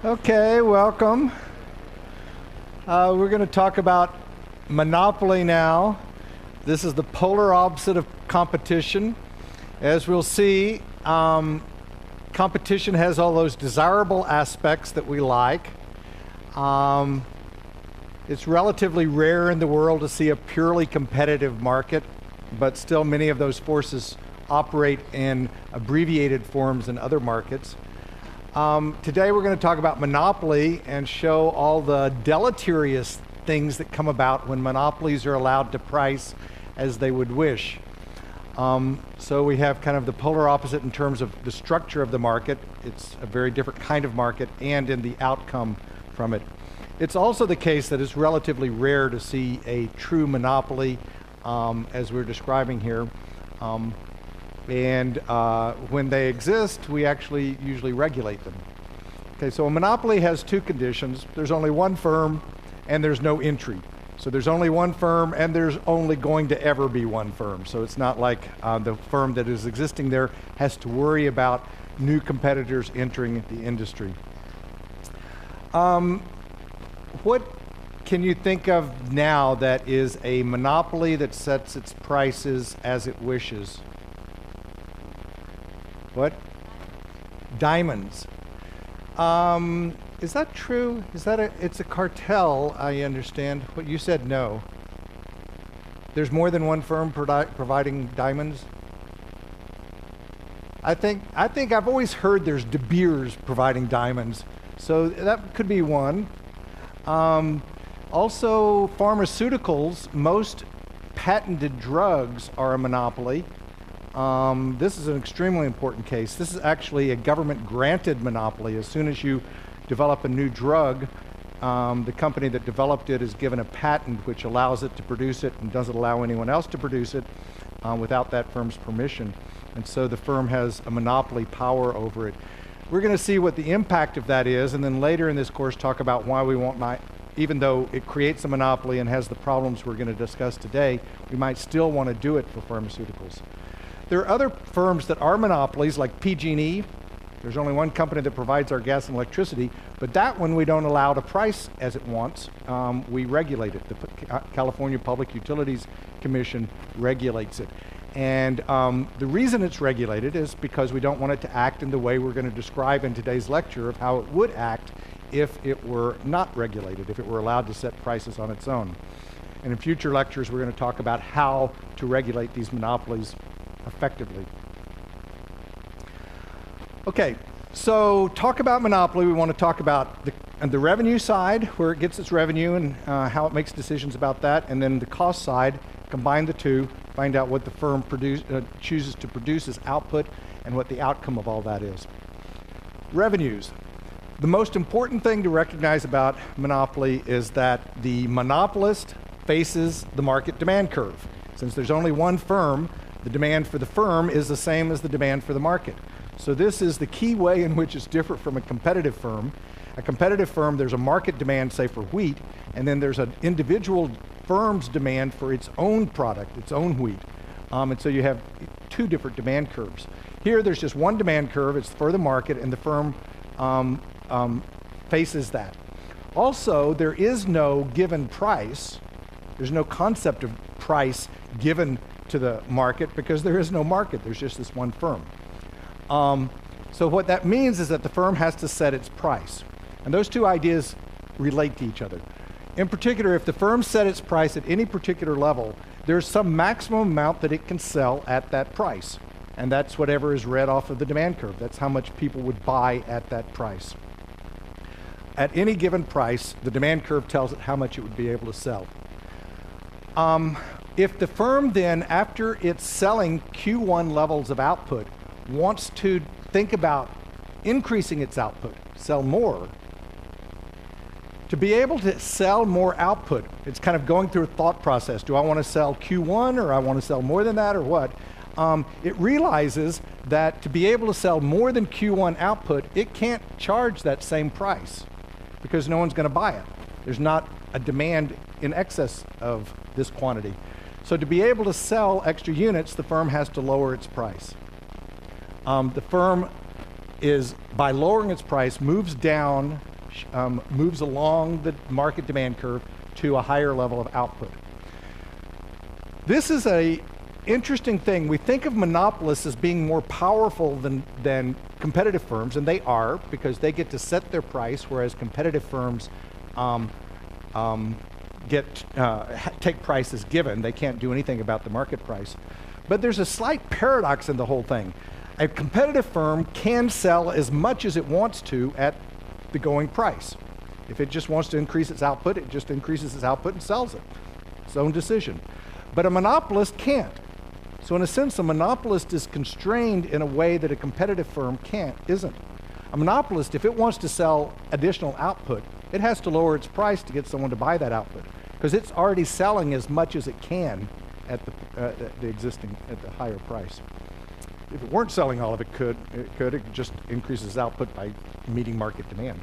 Okay, welcome. We're going to talk about monopoly now. This is the polar opposite of competition. As we'll see, competition has all those desirable aspects that we like. It's relatively rare in the world to see a purely competitive market, but still many of those forces operate in abbreviated forms in other markets. Today we're going to talk about monopoly and show all the deleterious things that come about when monopolies are allowed to price as they would wish. So we have kind of the polar opposite in terms of the structure of the market. It's a very different kind of market, and in the outcome from it. It's also the case that it's relatively rare to see a true monopoly, as we're describing here. When they exist, we actually usually regulate them. Okay, so a monopoly has two conditions. There's only one firm and there's no entry. So there's only one firm and there's only going to ever be one firm. So it's not like the firm that is existing there has to worry about new competitors entering the industry. What can you think of now that is a monopoly that sets its prices as it wishes? What? Diamonds. Is that true? Is that it's a cartel, I understand. What you said, no. There's more than one firm providing diamonds? I think I've always heard there's De Beers providing diamonds. So that could be one. Also, pharmaceuticals, most patented drugs are a monopoly. This is an extremely important case. This is actually a government-granted monopoly. As soon as you develop a new drug, the company that developed it is given a patent which allows it to produce it and doesn't allow anyone else to produce it without that firm's permission. And so the firm has a monopoly power over it. We're going to see what the impact of that is, and then later in this course talk about why we won't, even though it creates a monopoly and has the problems we're going to discuss today, we might still want to do it for pharmaceuticals. There are other firms that are monopolies, like PG&E. There's only one company that provides our gas and electricity, but that one we don't allow to price as it wants. We regulate it. The California Public Utilities Commission regulates it. And the reason it's regulated is because we don't want it to act in the way we're going to describe in today's lecture of how it would act if it were not regulated, if it were allowed to set prices on its own. And in future lectures, we're going to talk about how to regulate these monopolies effectively. Okay, so talk about monopoly. We want to talk about the revenue side, where it gets its revenue and how it makes decisions about that, and then the cost side, combine the two, find out what the firm chooses to produce as output and what the outcome of all that is. Revenues. The most important thing to recognize about monopoly is that the monopolist faces the market demand curve. Since there's only one firm, the demand for the firm is the same as the demand for the market. So this is the key way in which it's different from a competitive firm. A competitive firm, there's a market demand, say for wheat, and then there's an individual firm's demand for its own product, its own wheat. And so you have two different demand curves. Here there's just one demand curve, it's for the market, and the firm faces that. Also, there is no given price. There's no concept of price given to the market because there is no market. There's just this one firm. So what that means is that the firm has to set its price. And those two ideas relate to each other. In particular, if the firm set its price at any particular level, there's some maximum amount that it can sell at that price. And that's whatever is read off of the demand curve. That's how much people would buy at that price. At any given price, the demand curve tells it how much it would be able to sell. If the firm then, after it's selling Q1 levels of output, wants to think about increasing its output, sell more, to be able to sell more output, it's kind of going through a thought process. Do I want to sell Q1 or I want to sell more than that or what? It realizes that to be able to sell more than Q1 output, it can't charge that same price because no one's going to buy it. There's not a demand in excess of this quantity. So to be able to sell extra units, the firm has to lower its price. The firm is, by lowering its price, moves down, moves along the market demand curve to a higher level of output. This is a interesting thing. We think of monopolists as being more powerful than competitive firms, and they are, because they get to set their price, whereas competitive firms take price as given. They can't do anything about the market price. But there's a slight paradox in the whole thing. A competitive firm can sell as much as it wants to at the going price. If it just wants to increase its output, it just increases its output and sells it. Its own decision. But a monopolist can't. So in a sense, a monopolist is constrained in a way that a competitive firm isn't. A monopolist, if it wants to sell additional output, it has to lower its price to get someone to buy that output, because it's already selling as much as it can at the higher price. If it weren't selling all of it, it just increases output by meeting market demand.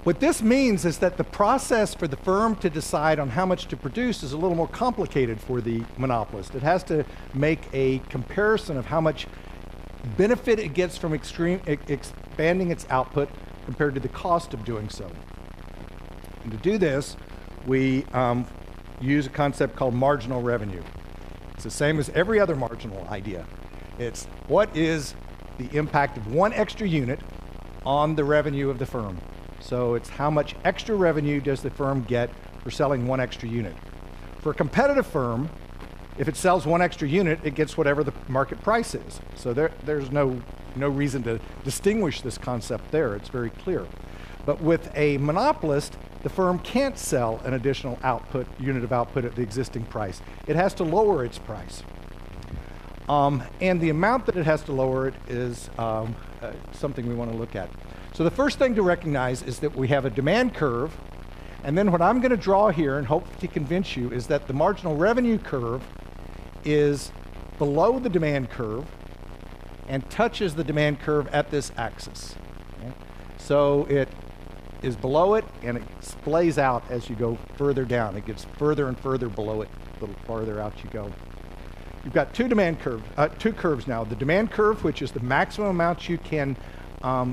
What this means is that the process for the firm to decide on how much to produce is a little more complicated for the monopolist. It has to make a comparison of how much benefit it gets from expanding its output compared to the cost of doing so. And to do this, we use a concept called marginal revenue. It's the same as every other marginal idea. It's what is the impact of one extra unit on the revenue of the firm. So it's how much extra revenue does the firm get for selling one extra unit. For a competitive firm, if it sells one extra unit, it gets whatever the market price is. So there's no reason to distinguish this concept there. It's very clear. But with a monopolist, the firm can't sell an additional unit of output at the existing price. It has to lower its price. And the amount that it has to lower it is something we want to look at. So the first thing to recognize is that we have a demand curve, and then what I'm going to draw here and hope to convince you is that the marginal revenue curve is below the demand curve and touches the demand curve at this axis. Okay? So it is below it, and it splays out as you go further down. It gets further and further below it, a little farther out you go. You've got two curves now. The demand curve, which is the maximum amount you can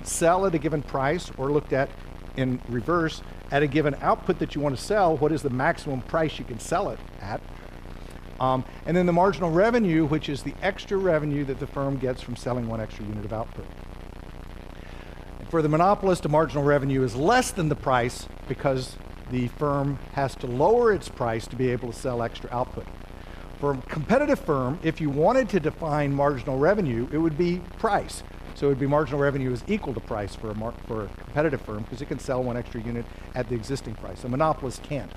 sell at a given price, or looked at in reverse, at a given output that you want to sell, what is the maximum price you can sell it at? And then the marginal revenue, which is the extra revenue that the firm gets from selling one extra unit of output. For the monopolist, a marginal revenue is less than the price because the firm has to lower its price to be able to sell extra output. For a competitive firm, if you wanted to define marginal revenue, it would be price. So it would be marginal revenue is equal to price for a competitive firm, because it can sell one extra unit at the existing price. A monopolist can't.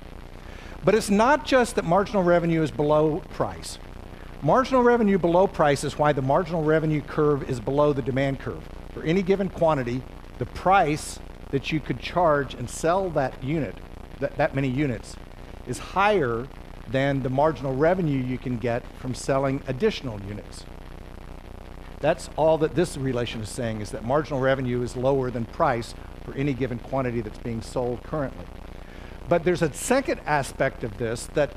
But it's not just that marginal revenue is below price. Marginal revenue below price is why the marginal revenue curve is below the demand curve. For any given quantity, the price that you could charge and sell that unit, that many units, is higher than the marginal revenue you can get from selling additional units. That's all that this relation is saying, is that marginal revenue is lower than price for any given quantity that's being sold currently. But there's a second aspect of this that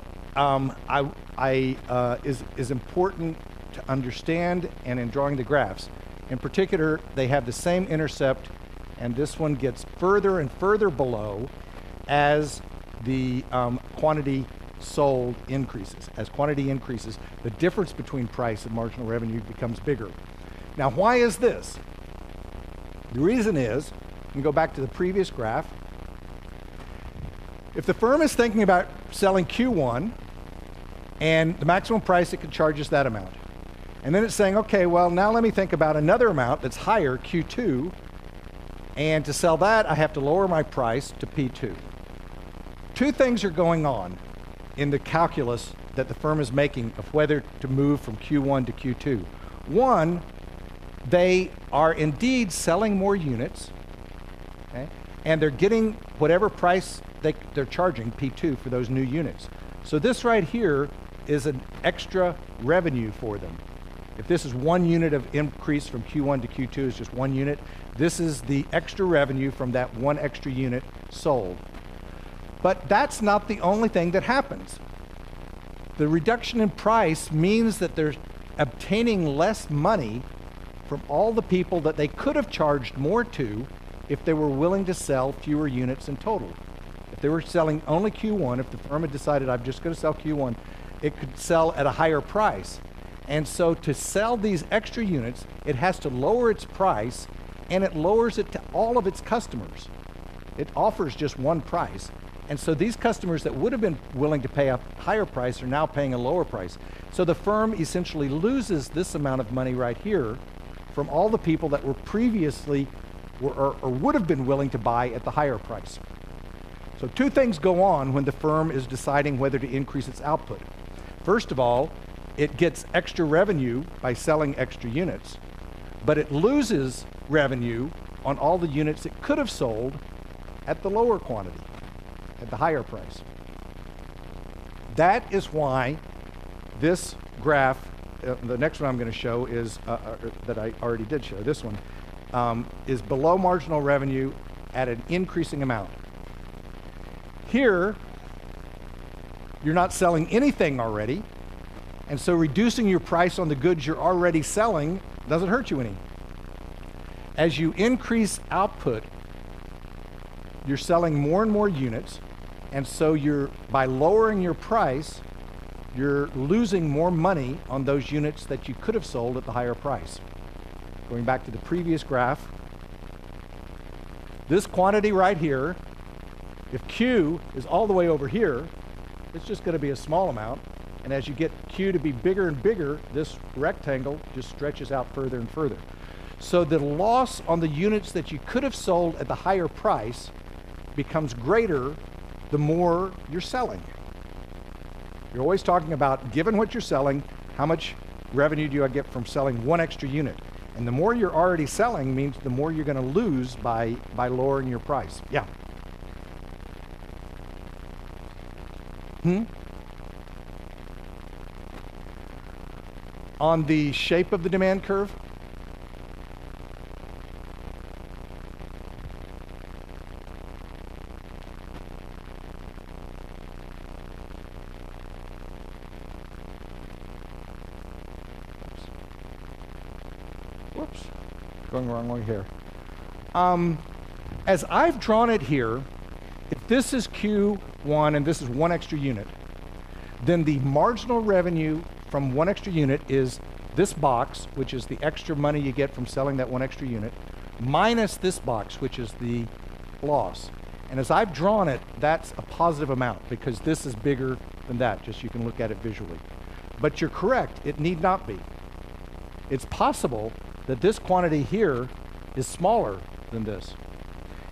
is important to understand, and in drawing the graphs. In particular, they have the same intercept, and this one gets further and further below as the quantity sold increases. As quantity increases, the difference between price and marginal revenue becomes bigger. Now, why is this? The reason is, you can go back to the previous graph. If the firm is thinking about selling Q1, and the maximum price it can charge is that amount, and then it's saying, okay, well, now let me think about another amount that's higher, Q2, and to sell that, I have to lower my price to P2. Two things are going on in the calculus that the firm is making of whether to move from Q1 to Q2. One, they are indeed selling more units, okay? And they're getting whatever price they're charging, P2, for those new units. So this right here is an extra revenue for them. If this is 1 unit of increase from Q1 to Q2 is just 1 unit, this is the extra revenue from that 1 extra unit sold. But that's not the only thing that happens. The reduction in price means that they're obtaining less money from all the people that they could have charged more to if they were willing to sell fewer units in total. If they were selling only Q1, if the firm had decided I'm just going to sell Q1, it could sell at a higher price. And so to sell these extra units, it has to lower its price, and it lowers it to all of its customers. It offers just one price. And so these customers that would have been willing to pay a higher price are now paying a lower price. So the firm essentially loses this amount of money right here from all the people that were previously or would have been willing to buy at the higher price. So two things go on when the firm is deciding whether to increase its output. First of all, it gets extra revenue by selling extra units, but it loses revenue on all the units it could have sold at the lower quantity, at the higher price. That is why this graph, the next one I'm going to show is, that I already did show, this one, is below marginal revenue at an increasing amount. Here, you're not selling anything already, and so reducing your price on the goods you're already selling doesn't hurt you any. As you increase output, you're selling more and more units, and so by lowering your price, you're losing more money on those units that you could have sold at the higher price. Going back to the previous graph, this quantity right here, if Q is all the way over here, it's just going to be a small amount. And as you get Q to be bigger and bigger, this rectangle just stretches out further and further. So the loss on the units that you could have sold at the higher price becomes greater the more you're selling. You're always talking about, given what you're selling, how much revenue do I get from selling one extra unit? And the more you're already selling means the more you're going to lose by lowering your price. Yeah. On the shape of the demand curve? Whoops, going the wrong way here. As I've drawn it here, if this is Q1 and this is one extra unit, then the marginal revenue from one extra unit is this box, which is the extra money you get from selling that one extra unit, minus this box, which is the loss. And as I've drawn it, that's a positive amount because this is bigger than that, just so you can look at it visually. But you're correct, it need not be. It's possible that this quantity here is smaller than this.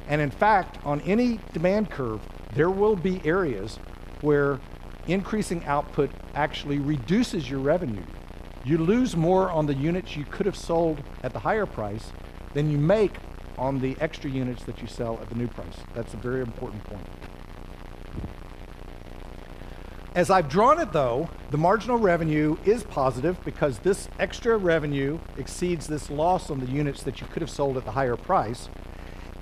And in fact, on any demand curve, there will be areas where increasing output actually reduces your revenue. You lose more on the units you could have sold at the higher price than you make on the extra units that you sell at the new price. That's a very important point. As I've drawn it though, the marginal revenue is positive because this extra revenue exceeds this loss on the units that you could have sold at the higher price.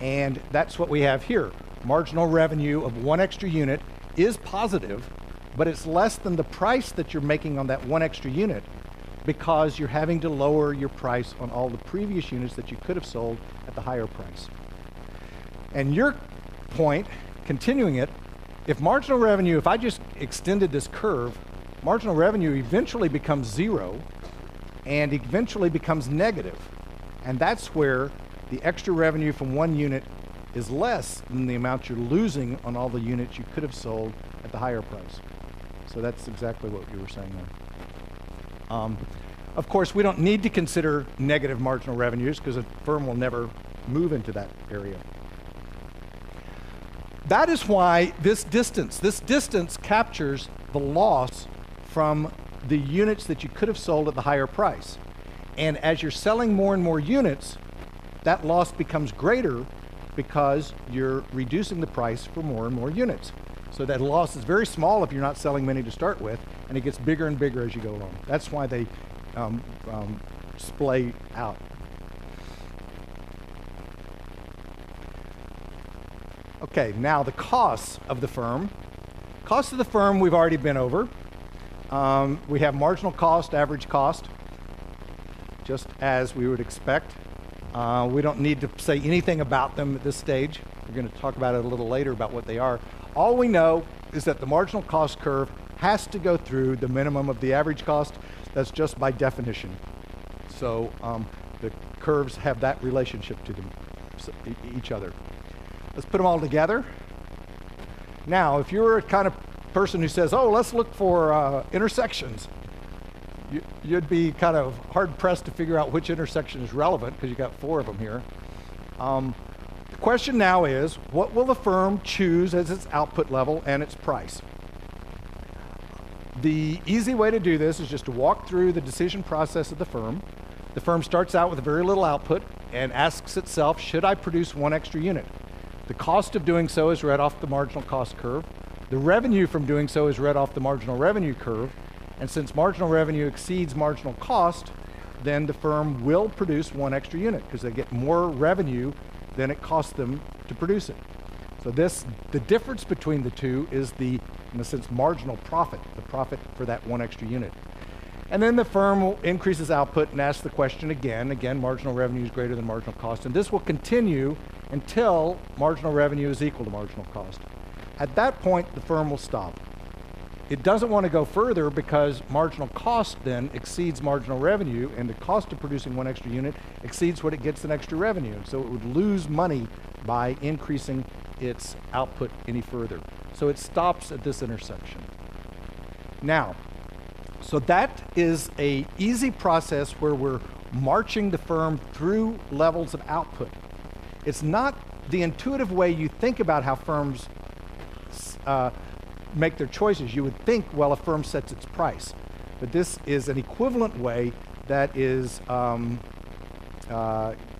And that's what we have here. Marginal revenue of one extra unit is positive, but it's less than the price that you're making on that one extra unit because you're having to lower your price on all the previous units that you could have sold at the higher price. And your point, continuing it, if marginal revenue, if I just extended this curve, marginal revenue eventually becomes zero and eventually becomes negative. And that's where the extra revenue from one unit is less than the amount you're losing on all the units you could have sold at the higher price. So that's exactly what you were saying there. Of course, we don't need to consider negative marginal revenues because a firm will never move into that area. That is why this distance captures the loss from the units that you could have sold at the higher price. And as you're selling more and more units, that loss becomes greater because you're reducing the price for more and more units. So that loss is very small if you're not selling many to start with, and it gets bigger and bigger as you go along. That's why they splay out. Okay, now the costs of the firm. Costs of the firm we've already been over. We have marginal cost, average cost. just as we would expect. We don't need to say anything about them at this stage. We're going to talk about it a little later about what they are. All we know is that the marginal cost curve has to go through the minimum of the average cost. That's just by definition. So the curves have that relationship to them, each other. Let's put them all together. Now, if you're a kind of person who says, oh, let's look for intersections, you'd be kind of hard-pressed to figure out which intersection is relevant because you got 4 of them here. The question now is, what will the firm choose as its output level and its price? The easy way to do this is just to walk through the decision process of the firm. The firm starts out with very little output and asks itself, should I produce 1 extra unit? The cost of doing so is read off the marginal cost curve. The revenue from doing so is read off the marginal revenue curve. And since marginal revenue exceeds marginal cost, then the firm will produce 1 extra unit because they get more revenue than it costs them to produce it. So the difference between the two is in a sense, marginal profit, the profit for that 1 extra unit. And then the firm increases output and asks the question again. Again, marginal revenue is greater than marginal cost. And this will continue until marginal revenue is equal to marginal cost. At that point, the firm will stop. It doesn't want to go further because marginal cost then exceeds marginal revenue, and the cost of producing 1 extra unit exceeds what it gets in extra revenue. So it would lose money by increasing its output any further. So it stops at this intersection. Now, so that is an easy process where we're marching the firm through levels of output. It's not the intuitive way you think about how firms make their choices. You would think, well, a firm sets its price. But this is an equivalent way that is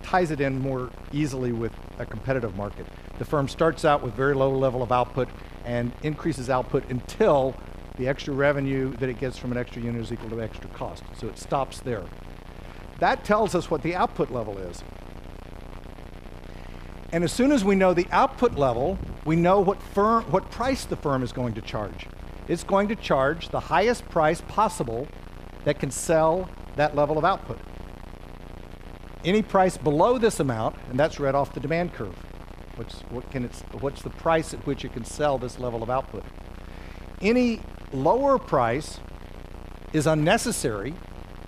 ties it in more easily with a competitive market. The firm starts out with very low level of output and increases output until the extra revenue that it gets from an extra unit is equal to extra cost. So it stops there. That tells us what the output level is. And as soon as we know the output level, we know what price the firm is going to charge. It's going to charge the highest price possible that can sell that level of output. Any price below this amount, and that's read off the demand curve. What's the price at which it can sell this level of output? Any lower price is unnecessary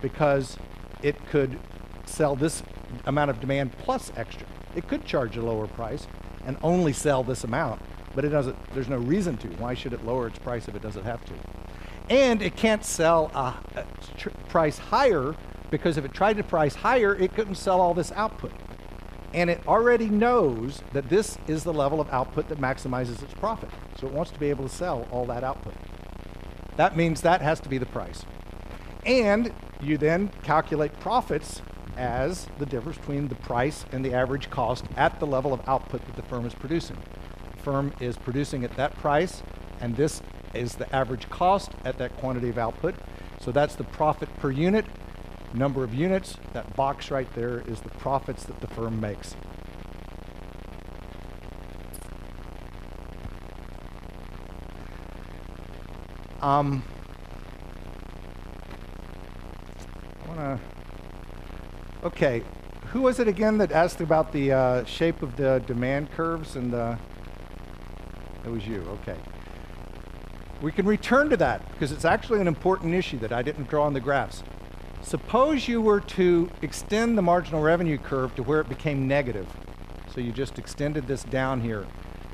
because it could sell this amount of demand plus extra. It could charge a lower price and only sell this amount, but it doesn't. There's no reason to. Why should it lower its price if it doesn't have to? And it can't sell a price higher because if it tried to price higher, it couldn't sell all this output. And it already knows that this is the level of output that maximizes its profit. So it wants to be able to sell all that output. That means that has to be the price. And you then calculate profits as the difference between the price and the average cost at the level of output that the firm is producing. The firm is producing at that price, and this is the average cost at that quantity of output. So that's the profit per unit, number of units. That box right there is the profits that the firm makes. Okay, who was it again that asked about the shape of the demand curves and it was you, okay. We can return to that because it's actually an important issue that I didn't draw on the graphs. Suppose you were to extend the marginal revenue curve to where it became negative. So you just extended this down here.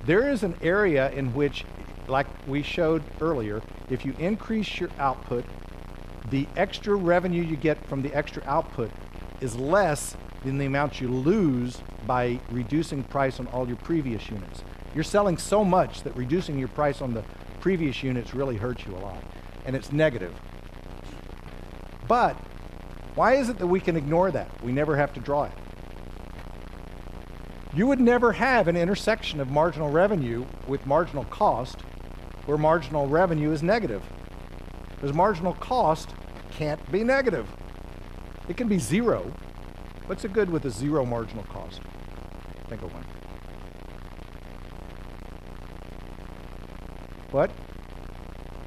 There is an area in which, like we showed earlier, if you increase your output, the extra revenue you get from the extra output is less than the amount you lose by reducing price on all your previous units. You're selling so much that reducing your price on the previous units really hurts you a lot, and it's negative. But why is it that we can ignore that? We never have to draw it. You would never have an intersection of marginal revenue with marginal cost where marginal revenue is negative, because marginal cost can't be negative. It can be zero. What's it good with a zero marginal cost? Think of one. What?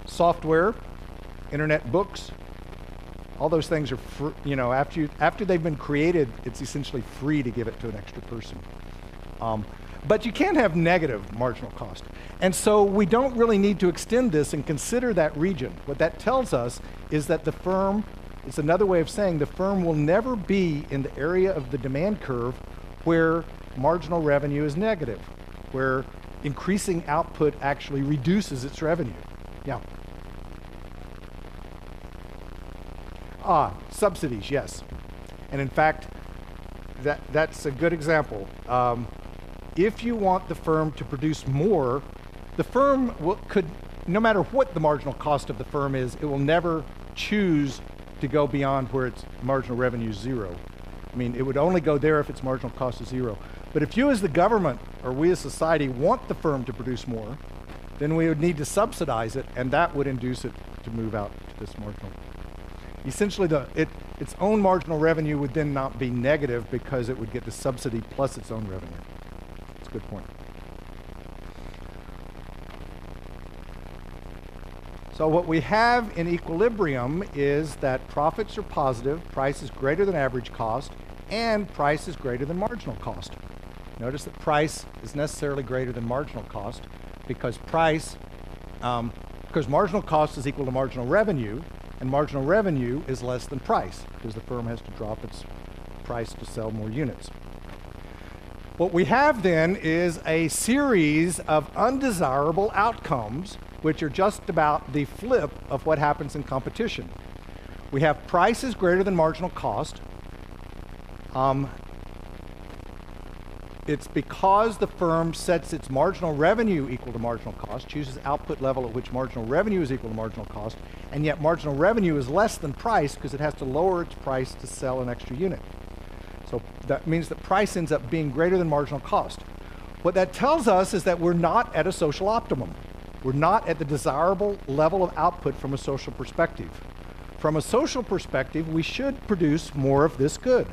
Software, internet books, All those things are, after they've been created, it's essentially free to give it to an extra person. But you can't have negative marginal cost. And so we don't really need to extend this and consider that region. What that tells us is that the firm, it's another way of saying the firm will never be in the area of the demand curve where marginal revenue is negative, where increasing output actually reduces its revenue. Yeah. Subsidies, yes. And in fact, that's a good example. If you want the firm to produce more, the firm could, no matter what the marginal cost of the firm is, it will never choose to go beyond where its marginal revenue is zero. I mean, it would only go there if its marginal cost is zero. But if you as the government or we as society want the firm to produce more, then we would need to subsidize it, and that would induce it to move out to this marginal. Essentially, its own marginal revenue would then not be negative because it would get the subsidy plus its own revenue. That's a good point. So what we have in equilibrium is that profits are positive, price is greater than average cost, and price is greater than marginal cost. Notice that price is necessarily greater than marginal cost because because marginal cost is equal to marginal revenue, and marginal revenue is less than price because the firm has to drop its price to sell more units. What we have then is a series of undesirable outcomes which are just about the flip of what happens in competition. We have price is greater than marginal cost. It's because the firm sets its marginal revenue equal to marginal cost, chooses output level at which marginal revenue is equal to marginal cost, and yet marginal revenue is less than price because it has to lower its price to sell an extra unit. So that means that price ends up being greater than marginal cost. What that tells us is that we're not at a social optimum. We're not at the desirable level of output from a social perspective. From a social perspective, we should produce more of this good.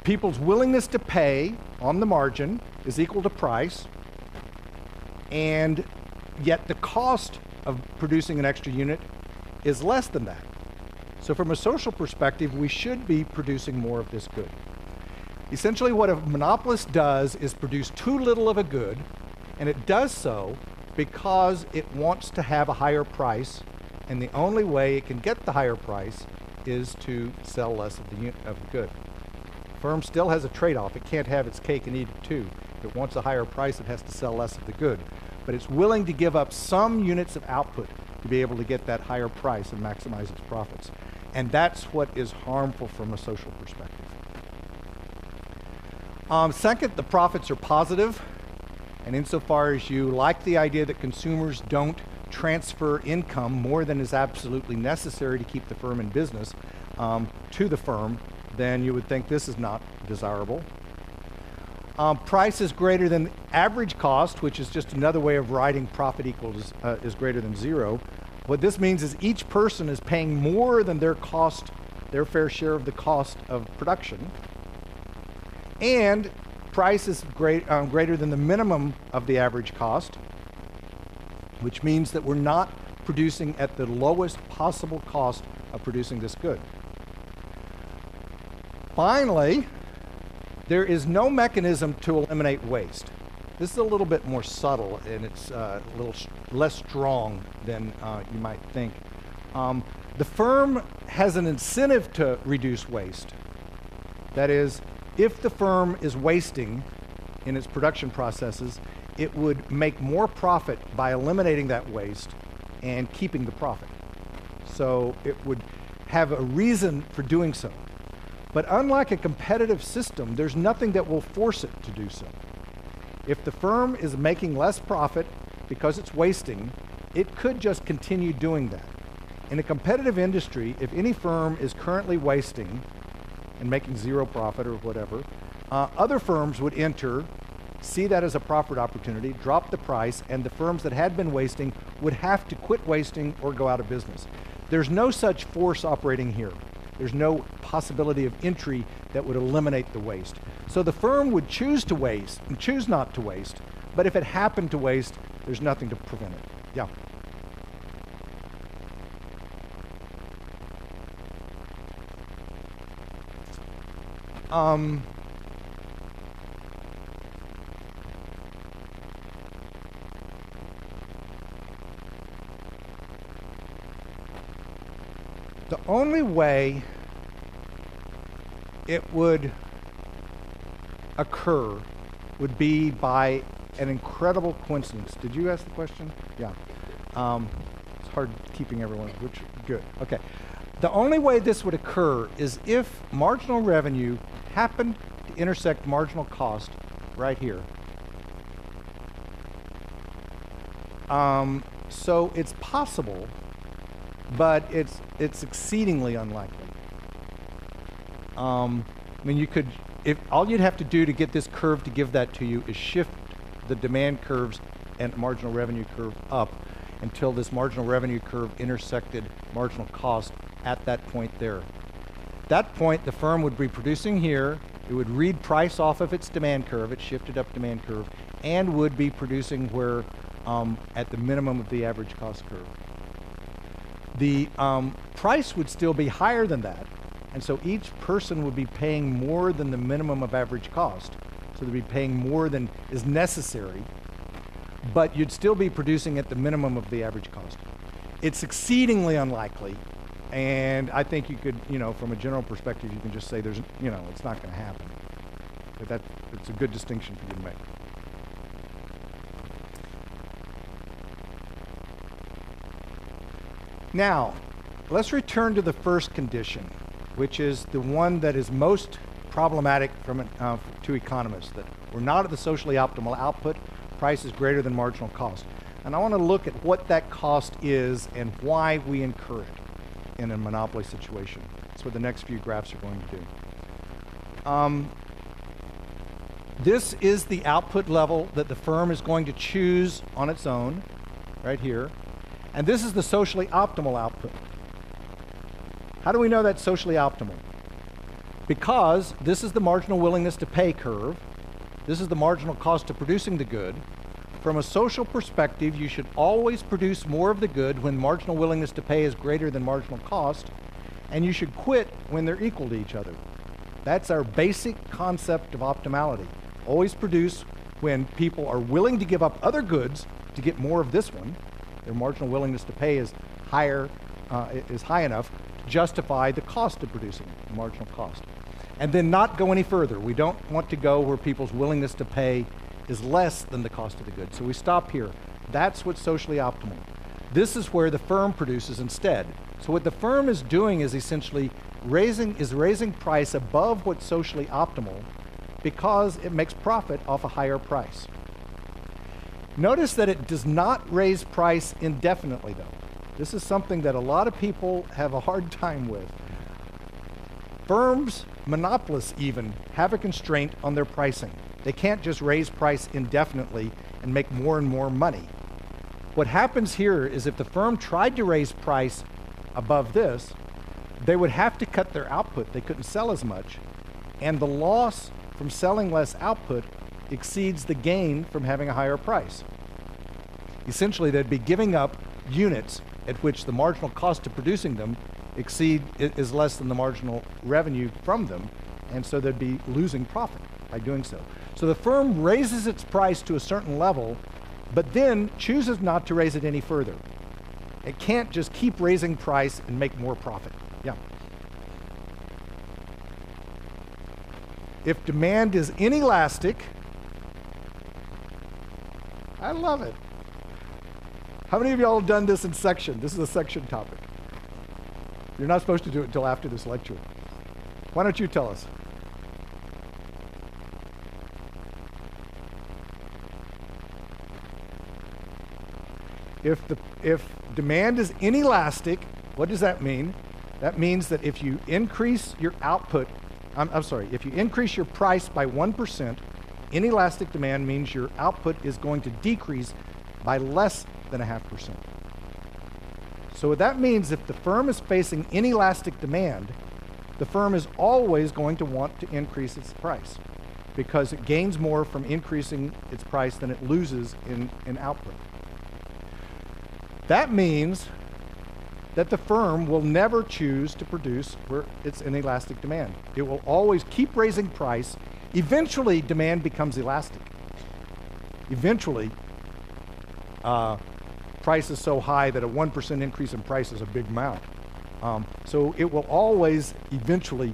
People's willingness to pay on the margin is equal to price, and yet the cost of producing an extra unit is less than that. So from a social perspective, we should be producing more of this good. Essentially what a monopolist does is produce too little of a good, and it does so because it wants to have a higher price, and the only way it can get the higher price is to sell less of the good. The firm still has a trade-off. It can't have its cake and eat it too. If it wants a higher price, it has to sell less of the good. But it's willing to give up some units of output to be able to get that higher price and maximize its profits. And that's what is harmful from a social perspective. Second, the profits are positive. And insofar as you like the idea that consumers don't transfer income more than is absolutely necessary to keep the firm in business to the firm, then you would think this is not desirable. Price is greater than average cost, which is just another way of writing profit equals is greater than zero. What this means is each person is paying more than their cost, their fair share of the cost of production. And price is greater than the minimum of the average cost, which means that we're not producing at the lowest possible cost of producing this good. Finally, there is no mechanism to eliminate waste. This is a little bit more subtle, and it's a little less strong than you might think. The firm has an incentive to reduce waste. That is, if the firm is wasting in its production processes, it would make more profit by eliminating that waste and keeping the profit. So it would have a reason for doing so. But unlike a competitive system, there's nothing that will force it to do so. If the firm is making less profit because it's wasting, it could just continue doing that. In a competitive industry, if any firm is currently wasting and making zero profit or whatever, other firms would enter, see that as a profit opportunity, drop the price, and the firms that had been wasting would have to quit wasting or go out of business. There's no such force operating here. There's no possibility of entry that would eliminate the waste. So the firm would choose to waste and choose not to waste, but if it happened to waste, there's nothing to prevent it. Yeah. the only way it would occur would be by an incredible coincidence. Did you ask the question? Yeah. It's hard keeping everyone, which, good, okay. The only way this would occur is if marginal revenue happened to intersect marginal cost right here. So it's possible, but it's exceedingly unlikely. I mean, you could, if all you'd have to do to get this curve to give that to you is shift the demand curves and marginal revenue curve up until this marginal revenue curve intersected marginal cost at that point there. At that point, the firm would be producing here, it would read price off of its demand curve, its shifted up demand curve, and would be producing where at the minimum of the average cost curve. The price would still be higher than that, and so each person would be paying more than the minimum of average cost. So they'd be paying more than is necessary, but you'd still be producing at the minimum of the average cost. It's exceedingly unlikely, and I think you could, you know, from a general perspective, you can just say there's, you know, it's not going to happen. But it's a good distinction for you to make. Now, let's return to the first condition, which is the one that is most problematic from to economists, that we're not at the socially optimal output, price is greater than marginal cost. And I want to look at what that cost is and why we incur it in a monopoly situation. That's what the next few graphs are going to do. This is the output level that the firm is going to choose on its own, right here. And this is the socially optimal output. How do we know that's socially optimal? Because this is the marginal willingness to pay curve. This is the marginal cost of producing the good. From a social perspective, you should always produce more of the good when marginal willingness to pay is greater than marginal cost, and you should quit when they're equal to each other. That's our basic concept of optimality. Always produce when people are willing to give up other goods to get more of this one. Their marginal willingness to pay is higher, is high enough to justify the cost of producing it, the marginal cost. And then not go any further. We don't want to go where people's willingness to pay is less than the cost of the good. So we stop here. That's what's socially optimal. This is where the firm produces instead. So what the firm is doing is essentially raising price above what's socially optimal because it makes profit off a higher price. Notice that it does not raise price indefinitely, though. This is something that a lot of people have a hard time with. Firms, monopolists even, have a constraint on their pricing. They can't just raise price indefinitely and make more and more money. What happens here is if the firm tried to raise price above this, they would have to cut their output. They couldn't sell as much, and the loss from selling less output exceeds the gain from having a higher price. Essentially, they'd be giving up units at which the marginal cost of producing them is less than the marginal revenue from them, and so they'd be losing profit by doing so. So the firm raises its price to a certain level, but then chooses not to raise it any further. It can't just keep raising price and make more profit. Yeah. If demand is inelastic, I love it. How many of y'all have done this in section? This is a section topic. You're not supposed to do it until after this lecture. Why don't you tell us? If demand is inelastic, what does that mean? That means that if you increase your output, if you increase your price by 1%, inelastic demand means your output is going to decrease by less than 0.5%. So what that means, if the firm is facing inelastic demand, the firm is always going to want to increase its price because it gains more from increasing its price than it loses in output. That means that the firm will never choose to produce where it's inelastic demand. It will always keep raising price. Eventually, demand becomes elastic. Eventually, price is so high that a 1% increase in price is a big amount. So it will always eventually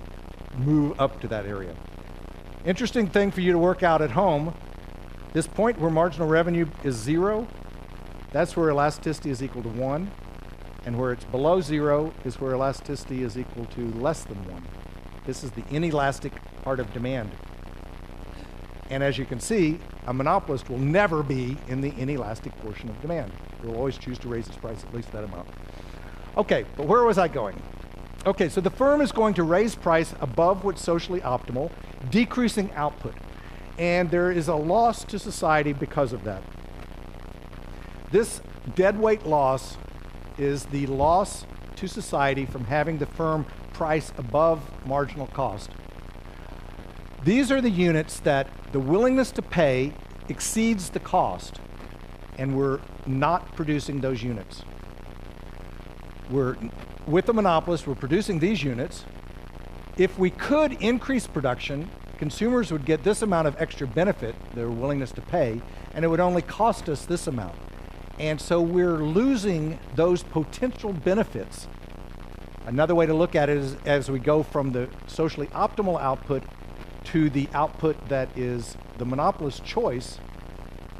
move up to that area. Interesting thing for you to work out at home, this point where marginal revenue is 0, that's where elasticity is equal to 1. And where it's below 0 is where elasticity is equal to less than 1. This is the inelastic part of demand. And as you can see, a monopolist will never be in the inelastic portion of demand. It will always choose to raise its price at least that amount. Okay, but where was I going? Okay, so the firm is going to raise price above what's socially optimal, decreasing output. And there is a loss to society because of that. This deadweight loss is the loss to society from having the firm price above marginal cost. These are the units that the willingness to pay exceeds the cost, and we're not producing those units. With the monopolist, we're producing these units. If we could increase production, consumers would get this amount of extra benefit, their willingness to pay, and it would only cost us this amount. And so we're losing those potential benefits. Another way to look at it is as we go from the socially optimal output to the output that is the monopolist's choice,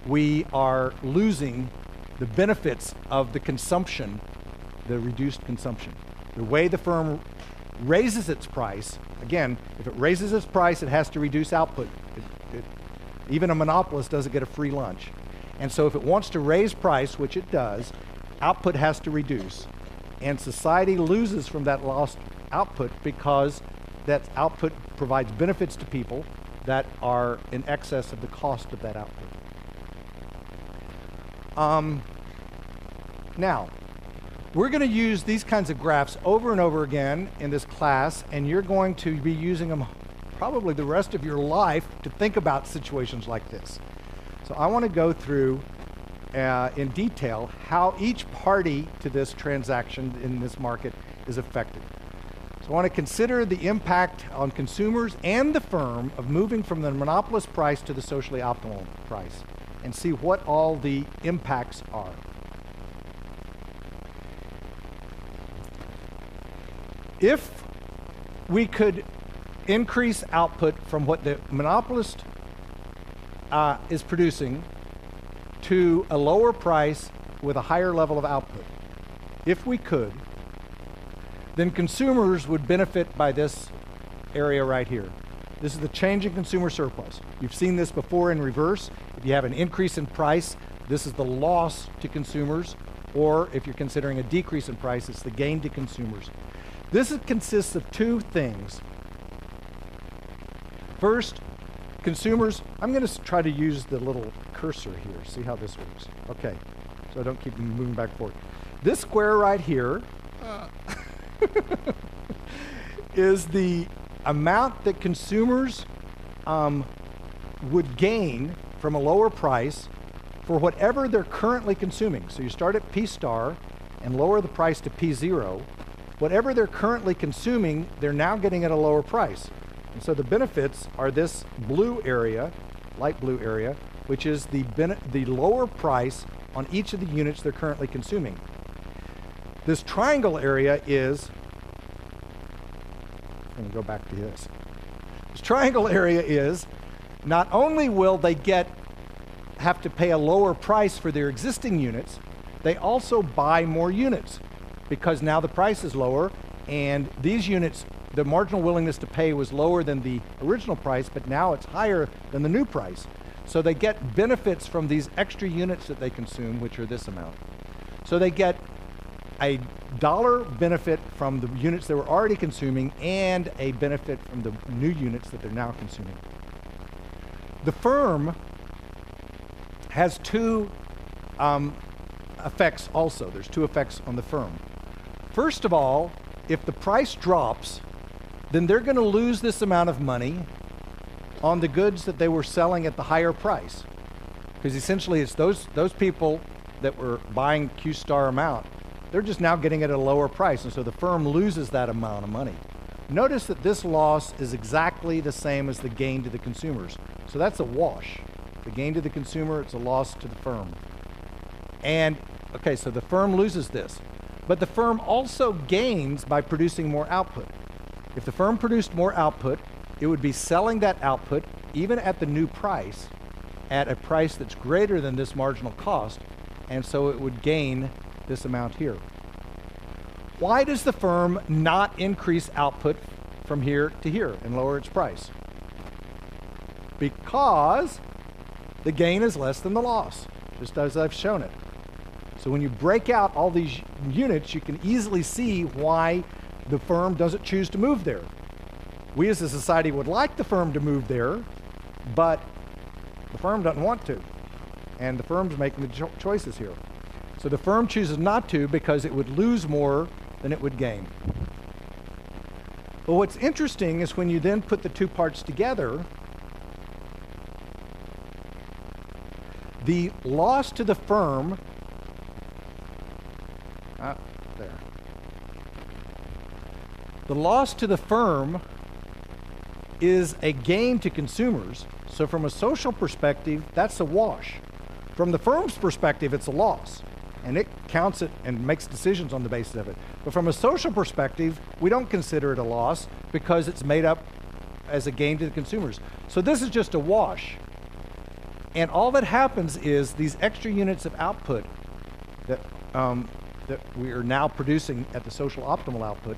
we are losing the benefits of the consumption, the reduced consumption. The way the firm raises its price, again, if it raises its price, it has to reduce output. Even a monopolist doesn't get a free lunch. And so if it wants to raise price, which it does, output has to reduce. And society loses from that lost output because that output provides benefits to people that are in excess of the cost of that output. Now, we're going to use these kinds of graphs over and over again in this class, and you're going to be using them probably the rest of your life to think about situations like this. So I want to go through in detail how each party to this transaction in this market is affected. So I want to consider the impact on consumers and the firm of moving from the monopolist price to the socially optimal price and see what all the impacts are. If we could increase output from what the monopolist is producing to a lower price with a higher level of output, if we could, then consumers would benefit by this area right here. This is the change in consumer surplus. You've seen this before in reverse. If you have an increase in price, this is the loss to consumers, or if you're considering a decrease in price, it's the gain to consumers. This consists of two things. First, consumers, I'm going to try to use the little cursor here, see how this works. Okay, so I don't keep moving back and forth. This square right here is the amount that consumers would gain from a lower price for whatever they're currently consuming. So you start at P star and lower the price to P0. Whatever they're currently consuming, they're now getting at a lower price. And so the benefits are this blue area, light blue area, which is the lower price on each of the units they're currently consuming. This triangle area is, I'm going to go back to this. This triangle area is, not only will they have to pay a lower price for their existing units, they also buy more units because now the price is lower, and these units, the marginal willingness to pay was lower than the original price, but now it's higher than the new price. So they get benefits from these extra units that they consume, which are this amount. So they get a dollar benefit from the units they were already consuming and a benefit from the new units that they're now consuming. The firm has two effects also. There's two effects on the firm. First of all, if the price drops, then they're going to lose this amount of money on the goods that they were selling at the higher price. Because essentially it's those people that were buying Q star amount they're just now getting it at a lower price, and so the firm loses that amount of money. Notice that this loss is exactly the same as the gain to the consumers. So that's a wash. The gain to the consumer, it's a loss to the firm. And, okay, so the firm loses this. But the firm also gains by producing more output. If the firm produced more output, it would be selling that output, even at the new price, at a price that's greater than this marginal cost, and so it would gain this amount here. Why does the firm not increase output from here to here and lower its price? Because the gain is less than the loss, just as I've shown it. So when you break out all these units, you can easily see why the firm doesn't choose to move there. We as a society would like the firm to move there, but the firm doesn't want to. And the firm's making the choices here. So the firm chooses not to because it would lose more than it would gain. But what's interesting is when you then put the two parts together, the loss to the firm, there. The loss to the firm is a gain to consumers. So from a social perspective, that's a wash. From the firm's perspective, it's a loss. And it counts it and makes decisions on the basis of it. But from a social perspective, we don't consider it a loss because it's made up as a gain to the consumers. So this is just a wash. And all that happens is these extra units of output that we are now producing at the social optimal output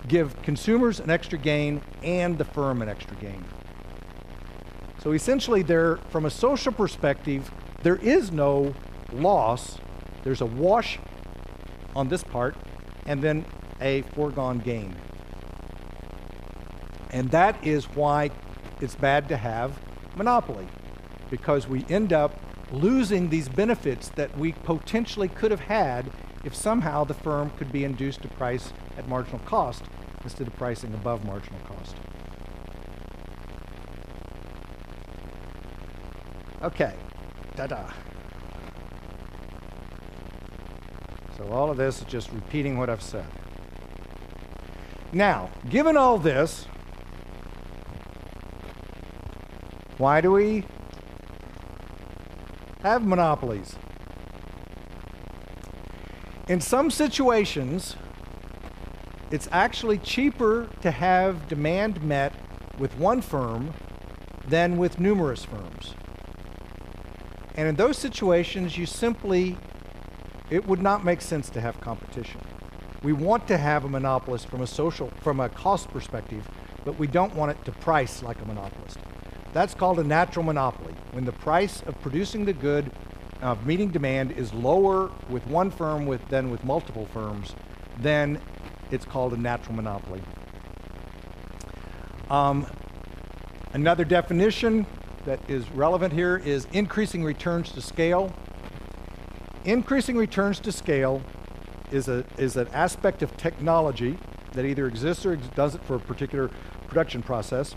give consumers an extra gain and the firm an extra gain. So essentially from a social perspective, there is no loss. There's a wash on this part, and then a foregone gain. And that is why it's bad to have monopoly, because we end up losing these benefits that we potentially could have had if somehow the firm could be induced to price at marginal cost instead of pricing above marginal cost. Okay, ta-da. So all of this is just repeating what I've said. Now, given all this, why do we have monopolies? In some situations, it's actually cheaper to have demand met with one firm than with numerous firms. And in those situations, it would not make sense to have competition. We want to have a monopolist from a cost perspective, but we don't want it to price like a monopolist. That's called a natural monopoly. When the price of producing the good, of meeting demand, is lower with one firm than with multiple firms, then it's called a natural monopoly. Another definition that is relevant here is increasing returns to scale. Increasing returns to scale is an aspect of technology that either exists or does it for a particular production process.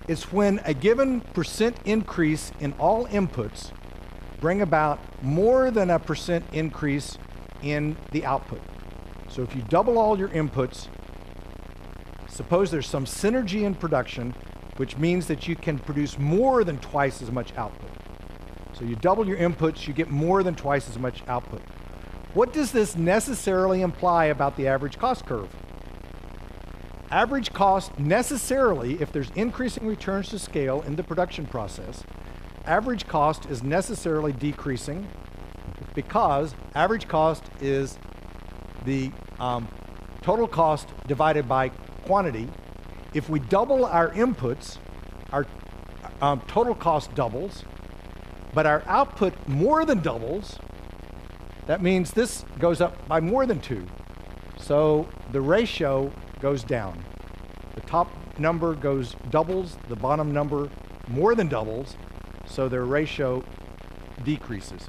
It's when a given percent increase in all inputs bring about more than a percent increase in the output. So if you double all your inputs, suppose there's some synergy in production, which means that you can produce more than twice as much output. So you double your inputs, you get more than twice as much output. What does this necessarily imply about the average cost curve? Average cost necessarily, if there's increasing returns to scale in the production process, average cost is necessarily decreasing because average cost is the total cost divided by quantity. If we double our inputs, our total cost doubles, but our output more than doubles. That means this goes up by more than 2. So the ratio goes down. The top number doubles, the bottom number more than doubles, so their ratio decreases.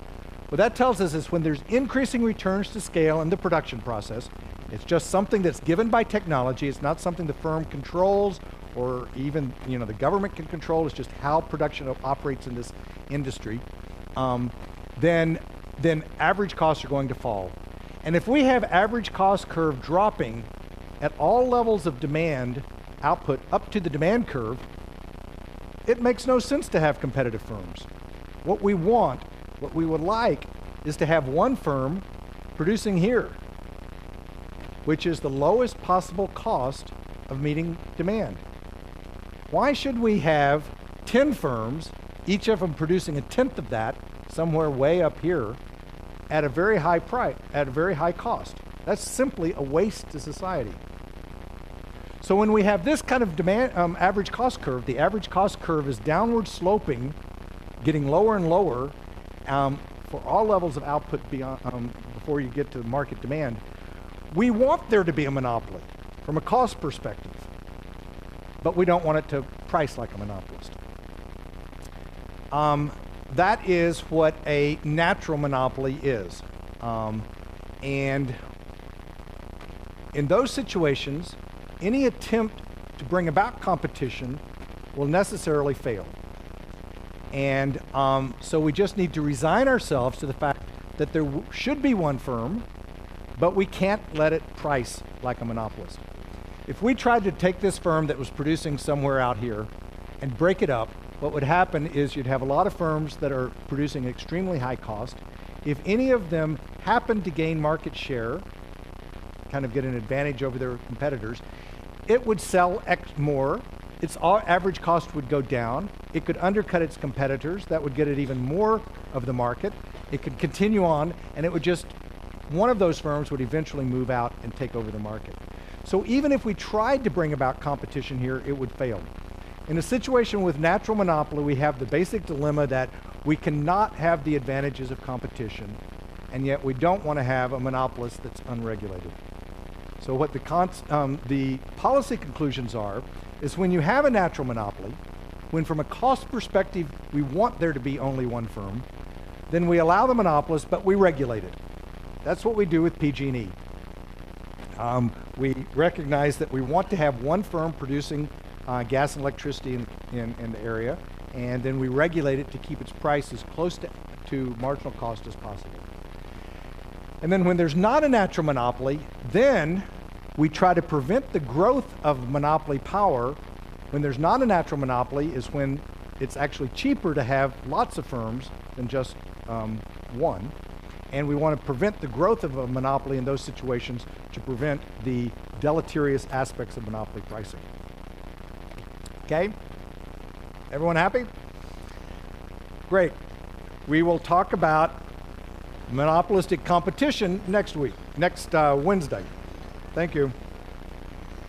What that tells us is when there's increasing returns to scale in the production process, it's just something that's given by technology. It's not something the firm controls or even the government can control. It's just how production operates in this industry. Then average costs are going to fall. And if we have average cost curve dropping at all levels of demand output up to the demand curve, it makes no sense to have competitive firms. What we want, what we would like, is to have one firm producing here, which is the lowest possible cost of meeting demand. Why should we have 10 firms, each of them producing a tenth of that, somewhere way up here, at a very high price, at a very high cost? That's simply a waste to society. So when we have this kind of demand average cost curve, the average cost curve is downward sloping, getting lower and lower for all levels of output beyond, before you get to market demand. We want there to be a monopoly from a cost perspective, but we don't want it to price like a monopolist. That is what a natural monopoly is. And in those situations, any attempt to bring about competition will necessarily fail. And so we just need to resign ourselves to the fact that there should be one firm, but we can't let it price like a monopolist. If we tried to take this firm that was producing somewhere out here and break it up, what would happen is you'd have a lot of firms that are producing extremely high cost. If any of them happen to gain market share, kind of get an advantage over their competitors, it would sell more. Its average cost would go down. It could undercut its competitors. That would get it even more of the market. It could continue on, and it would just, one of those firms would eventually move out and take over the market. So even if we tried to bring about competition here, it would fail. In a situation with natural monopoly, we have the basic dilemma that we cannot have the advantages of competition, and yet we don't want to have a monopolist that's unregulated. So what the policy conclusions are is when you have a natural monopoly, when from a cost perspective we want there to be only one firm, then we allow the monopolist, but we regulate it. That's what we do with PG&E. We recognize that we want to have one firm producing gas and electricity in the area, and then we regulate it to keep its price as close to marginal cost as possible. And then when there's not a natural monopoly, then we try to prevent the growth of monopoly power. When there's not a natural monopoly is when it's actually cheaper to have lots of firms than just one. And we want to prevent the growth of a monopoly in those situations to prevent the deleterious aspects of monopoly pricing. Okay? Everyone happy? Great. We will talk about monopolistic competition next Wednesday. Thank you.